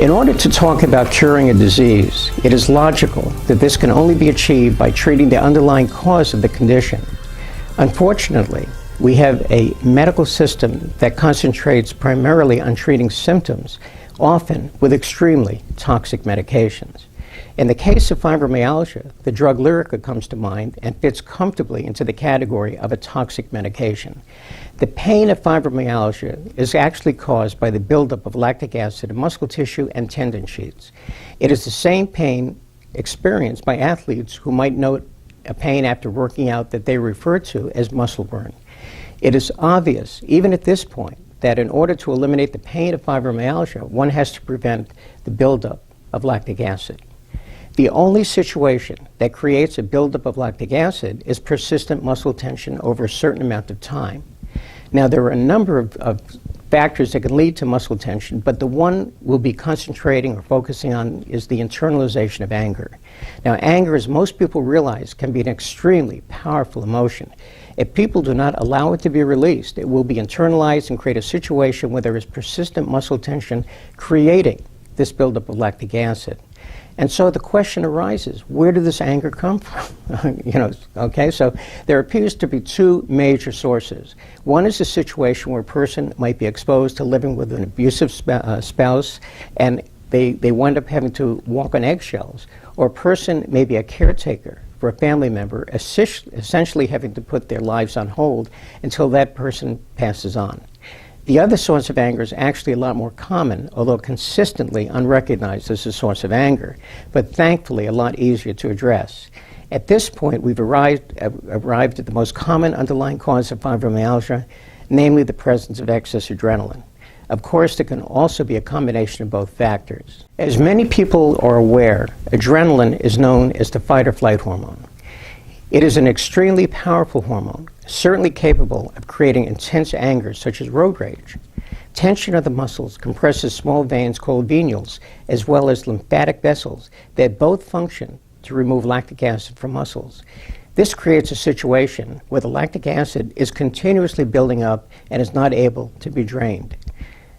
In order to talk about curing a disease, it is logical that this can only be achieved by treating the underlying cause of the condition. Unfortunately, we have a medical system that concentrates primarily on treating symptoms, often with extremely toxic medications. In the case of fibromyalgia, the drug Lyrica comes to mind and fits comfortably into the category of a toxic medication. The pain of fibromyalgia is actually caused by the buildup of lactic acid in muscle tissue and tendon sheets. It is the same pain experienced by athletes who might note a pain after working out that they refer to as muscle burn. It is obvious, even at this point, that in order to eliminate the pain of fibromyalgia, one has to prevent the buildup of lactic acid. The only situation that creates a buildup of lactic acid is persistent muscle tension over a certain amount of time. Now, there are a number of factors that can lead to muscle tension, but the one we'll be concentrating or focusing on is the internalization of anger. Now, anger, as most people realize, can be an extremely powerful emotion. If people do not allow it to be released, it will be internalized and create a situation where there is persistent muscle tension creating this buildup of lactic acid. And so the question arises, where did this anger come from? Okay, so there appears to be two major sources. One is a situation where a person might be exposed to living with an abusive spouse, and they wind up having to walk on eggshells. Or a person may be a caretaker for a family member, essentially having to put their lives on hold until that person passes on. The other source of anger is actually a lot more common, although consistently unrecognized as a source of anger, but thankfully a lot easier to address. At this point, we've arrived at the most common underlying cause of fibromyalgia, namely the presence of excess adrenaline. Of course, there can also be a combination of both factors. As many people are aware, adrenaline is known as the fight or flight hormone. It is an extremely powerful hormone, certainly capable of creating intense anger, such as road rage. Tension of the muscles compresses small veins called venules, as well as lymphatic vessels that both function to remove lactic acid from muscles. This creates a situation where the lactic acid is continuously building up and is not able to be drained.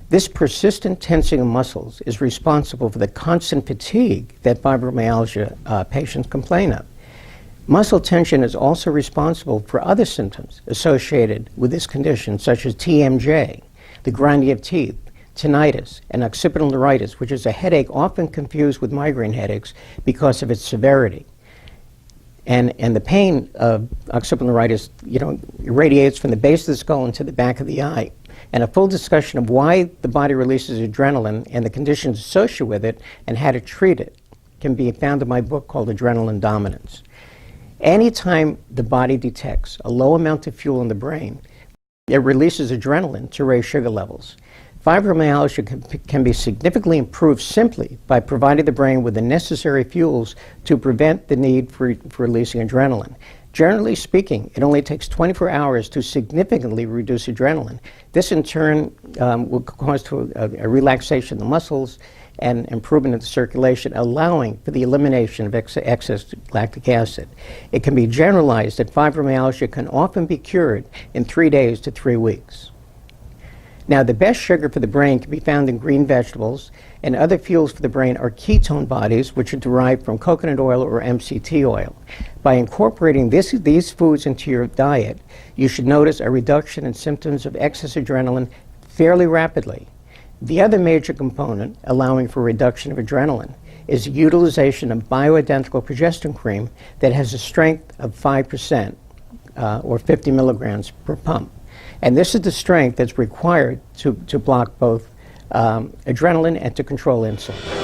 This persistent tensing of muscles is responsible for the constant fatigue that fibromyalgia patients complain of. Muscle tension is also responsible for other symptoms associated with this condition, such as TMJ, the grinding of teeth, tinnitus, and occipital neuritis, which is a headache often confused with migraine headaches because of its severity. And the pain of occipital neuritis, radiates from the base of the skull into the back of the eye. And a full discussion of why the body releases adrenaline and the conditions associated with it and how to treat it can be found in my book called Adrenaline Dominance. Anytime the body detects a low amount of fuel in the brain, it releases adrenaline to raise sugar levels. Fibromyalgia can be significantly improved simply by providing the brain with the necessary fuels to prevent the need for releasing adrenaline. Generally speaking, it only takes 24 hours to significantly reduce adrenaline. This in turn will cause a relaxation of the muscles and improvement of the circulation, allowing for the elimination of excess lactic acid. It can be generalized that fibromyalgia can often be cured in 3 days to 3 weeks. Now, the best sugar for the brain can be found in green vegetables, and other fuels for the brain are ketone bodies, which are derived from coconut oil or MCT oil. By incorporating these foods into your diet, you should notice a reduction in symptoms of excess adrenaline fairly rapidly. The other major component allowing for reduction of adrenaline is the utilization of bioidentical progesterone cream that has a strength of 5% or 50 milligrams per pump. And this is the strength that's required to block both adrenaline and to control insulin.